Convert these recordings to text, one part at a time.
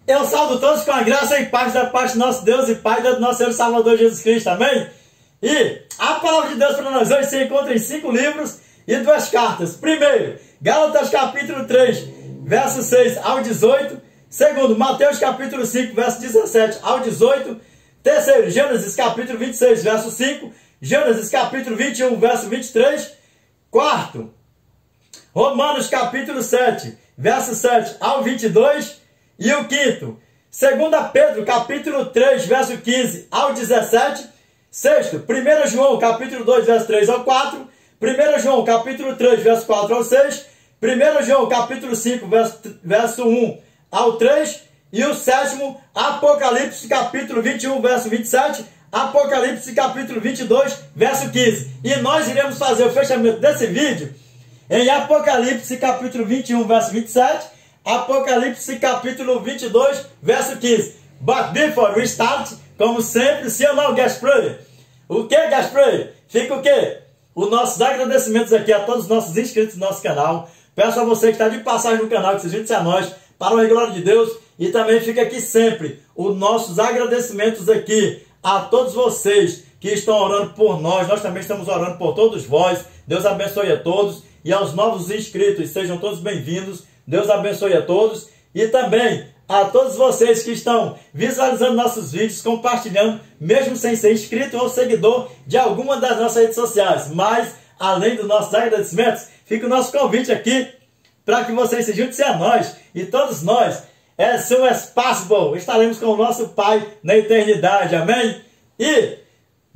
Eu saúdo todos com a graça e paz da parte do nosso Deus e Pai do nosso Senhor e Salvador Jesus Cristo, amém? E a palavra de Deus para nós hoje se encontra em 5 livros e 2 cartas. Primeiro, Gálatas capítulo 3, verso 6 ao 18. Segundo, Mateus capítulo 5, verso 17 ao 18. Terceiro, Gênesis capítulo 26, verso 5. Gênesis capítulo 21, verso 23. Quarto, Romanos capítulo 7, verso 7 ao 22. E o quinto, 2 Pedro capítulo 3, verso 15 ao 17. Sexto, 1 João capítulo 2, verso 3 ao 4. 1 João capítulo 3, verso 4 ao 6. 1 João capítulo 5, verso 1 ao 3. E o sétimo, Apocalipse capítulo 21, verso 27. Apocalipse capítulo 22, verso 15. E nós iremos fazer o fechamento desse vídeo em Apocalipse capítulo 21, verso 27. Apocalipse capítulo 22, verso 15. But before we start, como sempre, sim ou não, Gaspar? O que, Gaspar? Fica o quê? Os nossos agradecimentos aqui a todos os nossos inscritos no nosso canal. Peço a você que está de passagem no canal que se junte a nós para a glória de Deus. E também fica aqui sempre os nossos agradecimentos aqui a todos vocês que estão orando por nós. Nós também estamos orando por todos vós. Deus abençoe a todos. E aos novos inscritos, sejam todos bem-vindos. Deus abençoe a todos. E também a todos vocês que estão visualizando nossos vídeos, compartilhando, mesmo sem ser inscrito ou seguidor de alguma das nossas redes sociais. Mas, além dos nossos agradecimentos, fica o nosso convite aqui para que vocês se juntem a nós. E todos nós, as soon as possible, estaremos com o nosso Pai na eternidade. Amém? E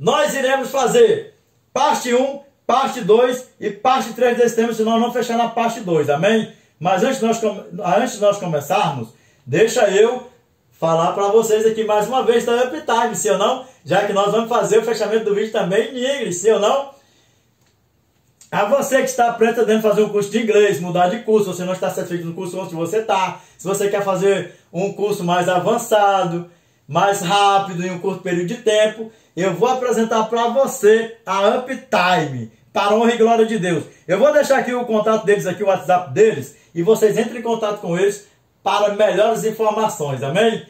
nós iremos fazer parte 1, parte 2 e parte 3 desse tema, senão não fechar na parte 2. Amém? Mas antes de nós começarmos, deixa eu falar para vocês aqui mais uma vez da Uptime, sim ou não? Já que nós vamos fazer o fechamento do vídeo também em inglês, sim ou não? A você que está pretendendo fazer um curso de inglês, mudar de curso, você não está satisfeito no curso onde você está, se você quer fazer um curso mais avançado, mais rápido, em um curto período de tempo, eu vou apresentar para você a Uptime, para a honra e glória de Deus. Eu vou deixar aqui o contato deles, aqui o WhatsApp deles, e vocês entrem em contato com eles para melhores informações, amém?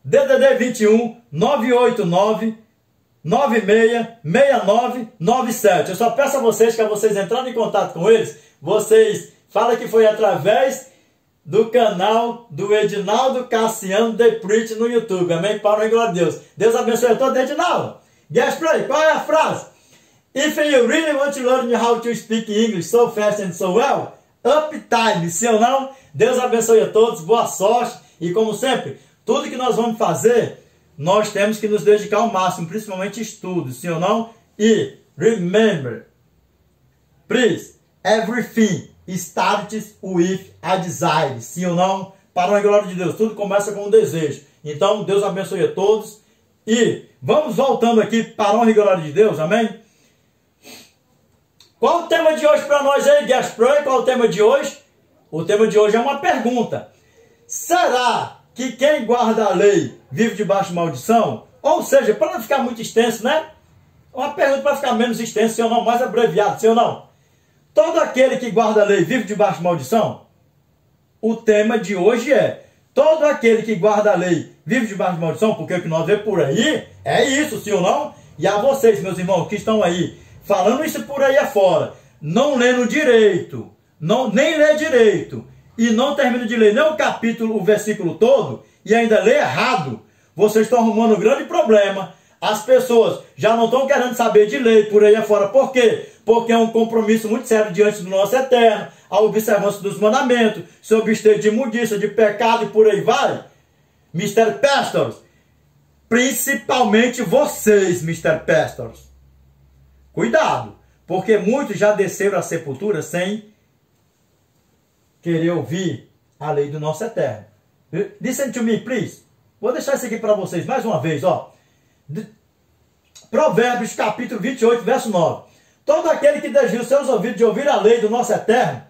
DDD 21 989 966997. Eu só peço a vocês que vocês entrando em contato com eles, vocês falam que foi através do canal do Edinaldo Cassiano The Preach no YouTube, amém? Para a glória de Deus. Deus abençoe a todos, Edinaldo. Guess play, qual é a frase? If you really want to learn how to speak English so fast and so well, Uptime, sim ou não? Deus abençoe a todos, boa sorte. E como sempre, tudo que nós vamos fazer, nós temos que nos dedicar ao máximo, principalmente estudos, sim ou não? E remember, please, everything starts with a desire, sim ou não? Para a glória de Deus, tudo começa com um desejo. Então, Deus abençoe a todos. E vamos voltando aqui para a honra e glória de Deus, amém? Qual o tema de hoje para nós aí, Gaspar? Qual o tema de hoje? O tema de hoje é uma pergunta. Será que quem guarda a lei vive debaixo de maldição? Ou seja, para não ficar muito extenso, né? Uma pergunta para ficar menos extenso, sim ou não? Mais abreviado, sim ou não? Todo aquele que guarda a lei vive debaixo de maldição? O tema de hoje é: todo aquele que guarda a lei vive debaixo de maldição? Porque o que nós vemos por aí é isso, sim ou não? E a vocês, meus irmãos, que estão aí falando isso por aí afora, não lendo direito, nem lê direito, e não termina de ler nem o capítulo, o versículo todo, e ainda lê errado, vocês estão arrumando um grande problema. As pessoas já não estão querendo saber de lei por aí afora. Por quê? Porque é um compromisso muito sério diante do nosso Eterno, a observância dos mandamentos, se abster de imundícia, de pecado e por aí vai. Mr. Pastors, principalmente vocês, Mr. Pastors, cuidado, porque muitos já desceram à sepultura sem querer ouvir a lei do nosso Eterno. Listen to me, please. Vou deixar isso aqui para vocês mais uma vez, ó. Provérbios capítulo 28, verso 9. Todo aquele que desvia os seus ouvidos de ouvir a lei do nosso Eterno,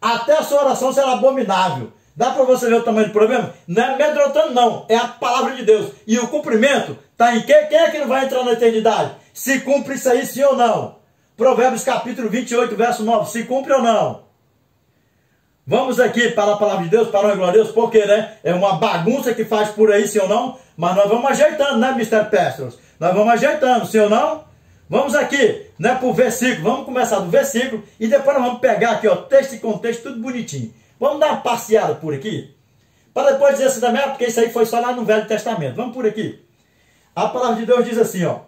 até a sua oração será abominável. Dá para você ver o tamanho do problema? Não é amedrontando, não. É a palavra de Deus. E o cumprimento está em quê? Quem é que não vai entrar na eternidade? Se cumpre isso aí, sim ou não? Provérbios capítulo 28, verso 9. Se cumpre ou não? Vamos aqui para a palavra de Deus, para a glória a Deus, porque, né, é uma bagunça que faz por aí, sim ou não? Mas nós vamos ajeitando, né, Mr. Pastors? Nós vamos ajeitando, sim ou não? Vamos aqui, né, para o versículo. Vamos começar do versículo e depois nós vamos pegar aqui, ó, texto e contexto, tudo bonitinho. Vamos dar uma passeada por aqui, para depois dizer assim também, porque isso aí foi só lá no Velho Testamento. Vamos por aqui. A palavra de Deus diz assim, ó.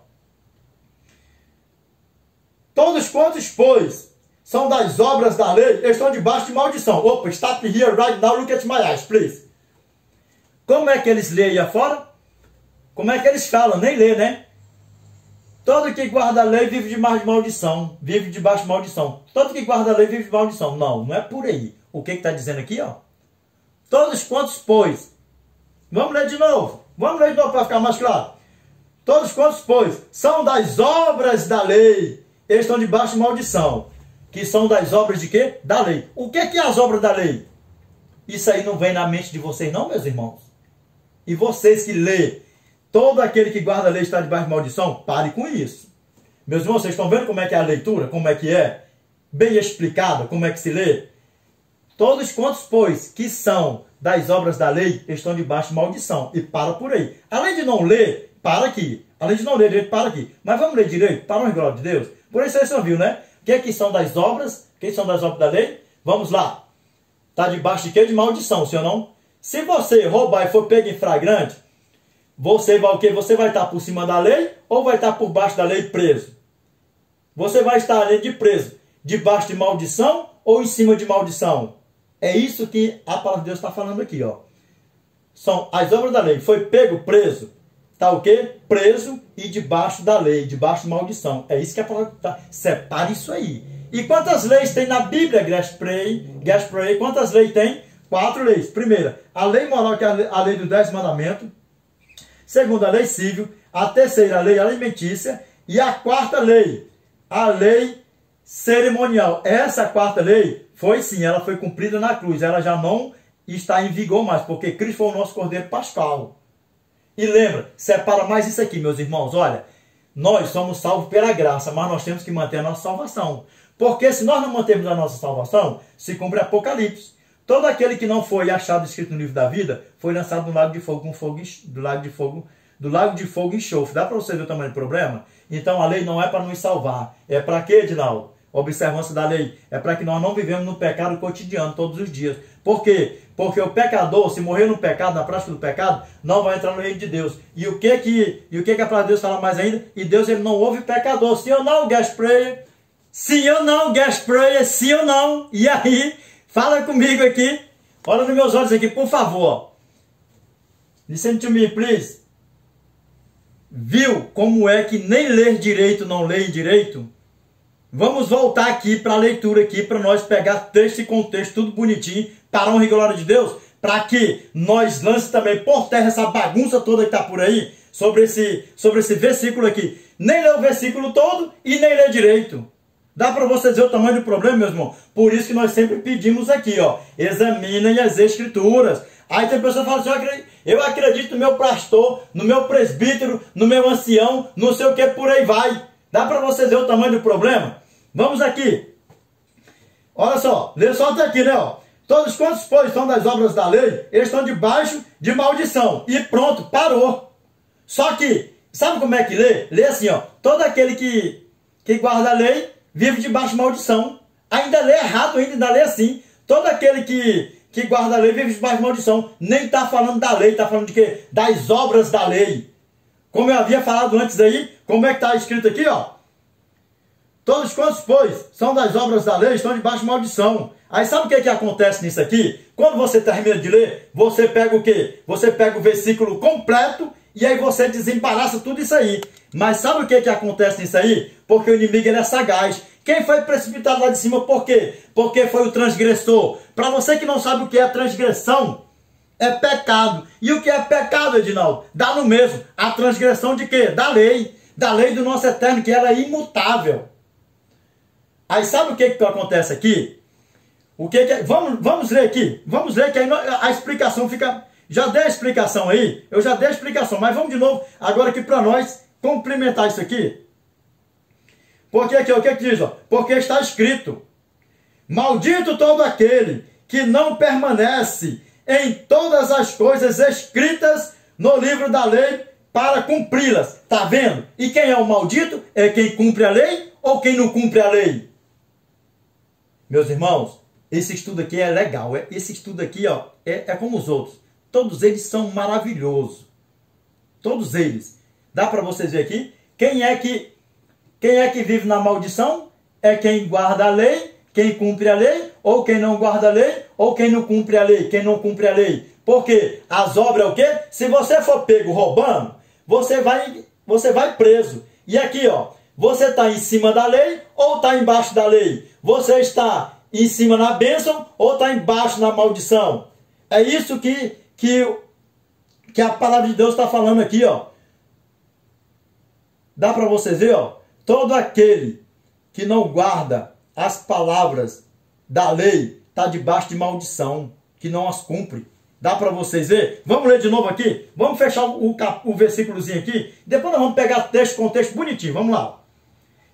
Todos quantos, pois, são das obras da lei, estão debaixo de maldição. Opa, stop here right now, look at my eyes, please. Como é que eles leem aí afora? Como é que eles falam? Nem lê, né? Todo que guarda a lei vive debaixo de maldição. Vive debaixo de maldição. Todo que guarda a lei vive de maldição. Não, não é por aí. O que está dizendo aqui, ó? Todos quantos, pois. Vamos ler de novo. Vamos ler de novo para ficar mais claro. Todos quantos, pois, são das obras da lei, estão debaixo de maldição. Que são das obras de quê? Da lei. O que é as obras da lei? Isso aí não vem na mente de vocês não, meus irmãos? E vocês que lê, todo aquele que guarda a lei está debaixo de maldição, pare com isso. Meus irmãos, vocês estão vendo como é que é a leitura? Como é que é? Bem explicada, como é que se lê? Todos quantos, pois, que são das obras da lei, estão debaixo de maldição. E para por aí. Além de não ler, para aqui. Além de não ler direito, para aqui. Mas vamos ler direito, para a glória de Deus. Por isso vocês viu, né? O que são das obras? Quem são das obras da lei? Vamos lá. Está debaixo de quê? De maldição, sim ou não? Se você roubar e for pego em flagrante, você vai o quê? Você vai estar por cima da lei ou vai estar por baixo da lei preso? Você vai estar além de preso, debaixo de maldição ou em cima de maldição? É isso que a palavra de Deus está falando aqui, ó. São as obras da lei. Foi pego, preso. Está o quê? Preso e debaixo da lei, debaixo de maldição. É isso que a palavra está. Separe isso aí. E quantas leis tem na Bíblia, Gaspray? Quantas leis tem? 4 leis. Primeira, a lei moral, que é a lei dos 10 mandamentos. Segunda, a lei civil. A terceira, a lei alimentícia. E a quarta lei, a lei cerimonial. Essa quarta lei foi sim, ela foi cumprida na cruz. Ela já não está em vigor mais, porque Cristo foi o nosso cordeiro pascal. E lembra, separa mais isso aqui, meus irmãos. Olha, nós somos salvos pela graça, mas nós temos que manter a nossa salvação. Porque se nós não mantermos a nossa salvação, se cumpre Apocalipse. Todo aquele que não foi achado escrito no livro da vida, foi lançado no lago de fogo, do lago de fogo e enxofre. Dá para você ver o tamanho do problema? Então a lei não é para nos salvar. É para quê, Edinaldo? Observância da lei. É para que nós não vivemos no pecado cotidiano todos os dias. Por quê? Porque o pecador, se morrer no pecado, na prática do pecado, não vai entrar no reino de Deus. E o que a palavra de Deus fala mais ainda? E Deus, ele não ouve pecador. Sim ou não, Gaspray? Sim ou não, Gaspray? Sim ou não? E aí, fala comigo aqui. Olha nos meus olhos aqui, por favor. Listen to me, please. Viu como é que nem ler direito não lê direito? Vamos voltar aqui para a leitura aqui, para nós pegar texto e contexto, tudo bonitinho, para a honra e glória de Deus, para que nós lance também por terra essa bagunça toda que está por aí, sobre esse versículo aqui. Nem lê o versículo todo e nem lê direito. Dá para você dizer o tamanho do problema, meus irmãos? Por isso que nós sempre pedimos aqui, ó, examinem as escrituras. Aí tem pessoa que fala assim, eu acredito no meu pastor, no meu presbítero, no meu ancião, não sei o que, por aí vai. Dá para você ver o tamanho do problema? Vamos aqui. Olha só, lê só até aqui, né? Ó. Todos quantos, pois, são das obras da lei, eles estão debaixo de maldição. E pronto, parou. Só que, sabe como é que lê? Lê assim, ó. Todo aquele que guarda a lei, vive debaixo de maldição. Ainda lê errado, ainda lê assim. Todo aquele que guarda a lei, vive debaixo de maldição. Nem está falando da lei, está falando de quê? Das obras da lei. Como eu havia falado antes aí, como é que está escrito aqui, ó? Todos quantos, pois, são das obras da lei, estão debaixo de maldição. Aí sabe o que acontece nisso aqui? Quando você termina de ler, você pega o quê? Você pega o versículo completo e aí você desembaraça tudo isso aí. Mas sabe o que acontece nisso aí? Porque o inimigo, ele é sagaz. Quem foi precipitado lá de cima, por quê? Porque foi o transgressor. Para você que não sabe o que é transgressão, é pecado. E o que é pecado, Edinaldo? Dá no mesmo. A transgressão de quê? Da lei. Da lei do nosso eterno, que ela é imutável. Aí sabe o que acontece aqui? O que é? Vamos ler aqui. Vamos ler que aí a explicação fica... Já dei a explicação aí. Eu já dei a explicação. Mas vamos de novo agora aqui para nós complementar isso aqui. Porque aqui, o que diz? Ó? Porque está escrito: maldito todo aquele que não permanece em todas as coisas escritas no livro da lei para cumpri-las. Está vendo? E quem é o maldito? É quem cumpre a lei ou quem não cumpre a lei? Meus irmãos, esse estudo aqui é legal. Esse estudo aqui, ó, é como os outros. Todos eles são maravilhosos. Todos eles. Dá para vocês verem aqui? Quem é que vive na maldição? É quem guarda a lei, quem cumpre a lei, ou quem não guarda a lei, ou quem não cumpre a lei, quem não cumpre a lei. Porque as obras é o quê? Se você for pego roubando, você vai preso. E aqui, ó, você está em cima da lei ou está embaixo da lei? Você está em cima na bênção ou está embaixo na maldição? É isso que a palavra de Deus está falando aqui, ó. Dá para vocês ver, ó. Todo aquele que não guarda as palavras da lei está debaixo de maldição, que não as cumpre. Dá para vocês ver? Vamos ler de novo aqui? Vamos fechar o versículozinho aqui. Depois nós vamos pegar texto com texto bonitinho. Vamos lá.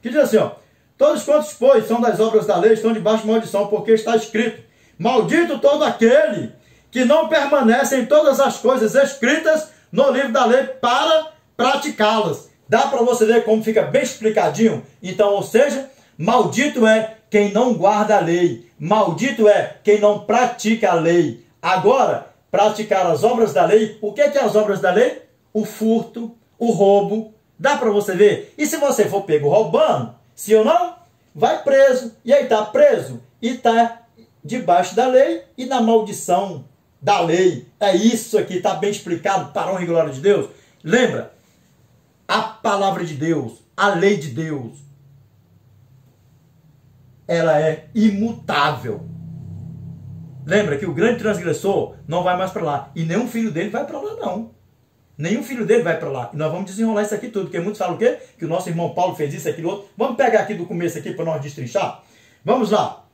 Que diz assim, ó. Todos quantos, pois, são das obras da lei, estão debaixo de maldição, porque está escrito: maldito todo aquele que não permanece em todas as coisas escritas no livro da lei para praticá-las. Dá para você ver como fica bem explicadinho? Então, ou seja, maldito é quem não guarda a lei. Maldito é quem não pratica a lei. Agora, praticar as obras da lei. O que é as obras da lei? O furto, o roubo. Dá para você ver? E se você for pego roubando, sim ou não, vai preso. E aí está preso e está debaixo da lei e na maldição da lei. É isso aqui, está bem explicado para a honra e glória de Deus. Lembra? A palavra de Deus, a lei de Deus, ela é imutável. Lembra que o grande transgressor não vai mais para lá. E nenhum filho dele vai para lá, não. Nenhum filho dele vai para lá. E nós vamos desenrolar isso aqui tudo. Porque muitos falam o quê? Que o nosso irmão Paulo fez isso, aquilo, outro. Vamos pegar aqui do começo aqui para nós destrinchar. Vamos lá.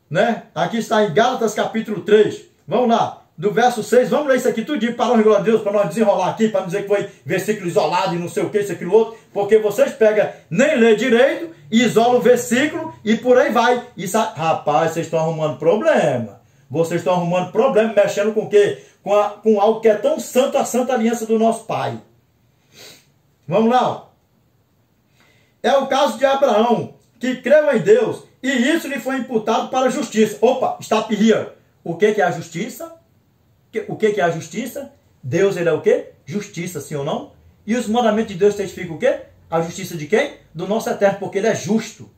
Né? Aqui está em Gálatas capítulo 3. Vamos lá. Do verso 6. Vamos ler isso aqui tudinho para a honra e glória de Deus. Para nós desenrolar aqui. Para não dizer que foi versículo isolado e não sei o que, isso, aquilo, outro. Porque vocês pegam, nem lê direito, isolam o versículo e por aí vai. Isso, rapaz, vocês estão arrumando problema. Vocês estão arrumando problema, mexendo com o quê? Com algo que é tão santo, a santa aliança do nosso Pai. Vamos lá. Ó. É o caso de Abraão, que creu em Deus, e isso lhe foi imputado para a justiça. Opa, stop here. O que é a justiça? O que é a justiça? Deus, ele é o quê? Justiça, sim ou não? E os mandamentos de Deus testificam o quê? A justiça de quem? Do nosso eterno, porque ele é justo.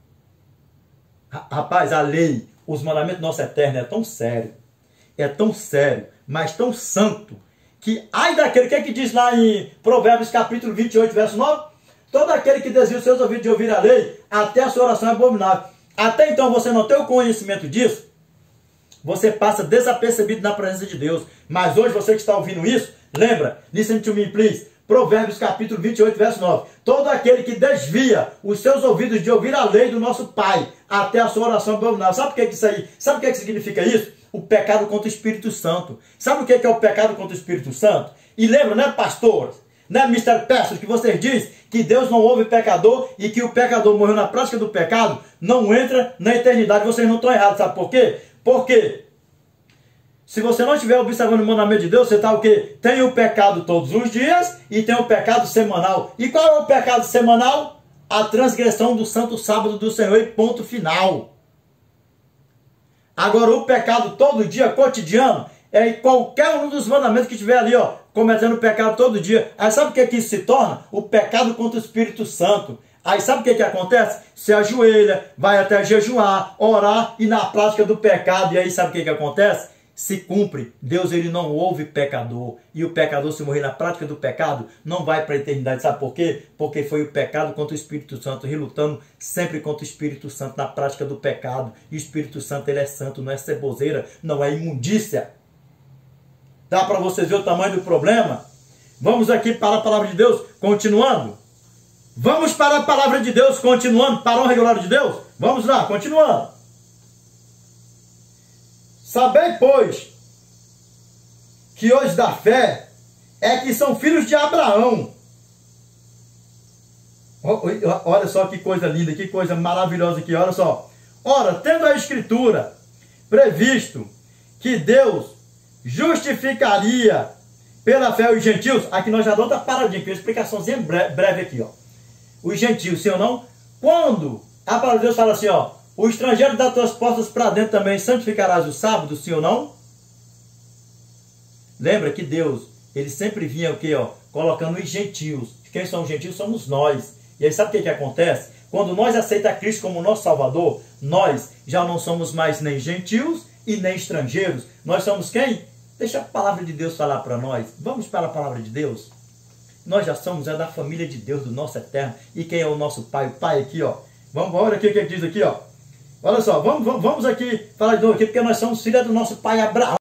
Rapaz, a lei, os mandamentos do nosso eterno é tão sério, mas tão santo, que ai daquele, o que diz lá em Provérbios capítulo 28, verso 9? Todo aquele que desvia os seus ouvidos de ouvir a lei, até a sua oração é abominável. Até então você não tem o conhecimento disso, você passa desapercebido na presença de Deus. Mas hoje você que está ouvindo isso, lembra, listen to me please, Provérbios capítulo 28, verso 9. Todo aquele que desvia os seus ouvidos de ouvir a lei do nosso Pai, até a sua oração abominável. Sabe o que é isso aí? Sabe o que significa isso? O pecado contra o Espírito Santo. Sabe o que é o pecado contra o Espírito Santo? E lembra, né, pastor? Né, Mr. Pastor, que vocês dizem que Deus não ouve pecador e que o pecador morreu na prática do pecado, não entra na eternidade. Vocês não estão errados, sabe por quê? Porque se você não estiver observando o mandamento de Deus, você está o quê? Tem o pecado todos os dias e tem o pecado semanal. E qual é o pecado semanal? A transgressão do santo sábado do Senhor e ponto final. Agora, o pecado todo dia, cotidiano, é em qualquer um dos mandamentos que estiver ali, ó, cometendo pecado todo dia. Aí sabe o que isso se torna? O pecado contra o Espírito Santo. Aí sabe o que acontece? Se ajoelha, vai até jejuar, orar e na prática do pecado. E aí sabe o que acontece? Se cumpre. Deus, ele não ouve pecador. E o pecador, se morrer na prática do pecado, não vai para a eternidade. Sabe por quê? Porque foi o pecado contra o Espírito Santo, relutando sempre contra o Espírito Santo na prática do pecado. E o Espírito Santo, ele é santo, não é ceboseira, não é imundícia. Dá para vocês ver o tamanho do problema? Vamos aqui para a palavra de Deus, continuando. Vamos para a palavra de Deus, continuando, para a honra e glória de Deus. Vamos lá, continuando. Sabei, pois, que os da fé é que são filhos de Abraão. Olha só que coisa linda, que coisa maravilhosa aqui, olha só. Ora, tendo a Escritura previsto que Deus justificaria pela fé os gentios, aqui nós já damos outra paradinha, uma explicaçãozinha breve aqui, ó. Os gentios, sim ou não? Quando a palavra de Deus fala assim, ó, o estrangeiro das tuas portas para dentro também santificarás o sábado, sim ou não? Lembra que Deus, ele sempre vinha o quê, ó? Colocando os gentios. Quem são os gentios? Somos nós. E aí sabe o que acontece? Quando nós aceitamos Cristo como nosso Salvador, nós já não somos mais nem gentios e nem estrangeiros. Nós somos quem? Deixa a palavra de Deus falar para nós. Vamos para a palavra de Deus? Nós já somos da família de Deus, do nosso eterno. E quem é o nosso Pai? O Pai aqui, ó. Vamos olha aqui o que ele diz aqui, ó. Olha só, vamos aqui falar de novo aqui, porque nós somos filhos do nosso pai Abraão.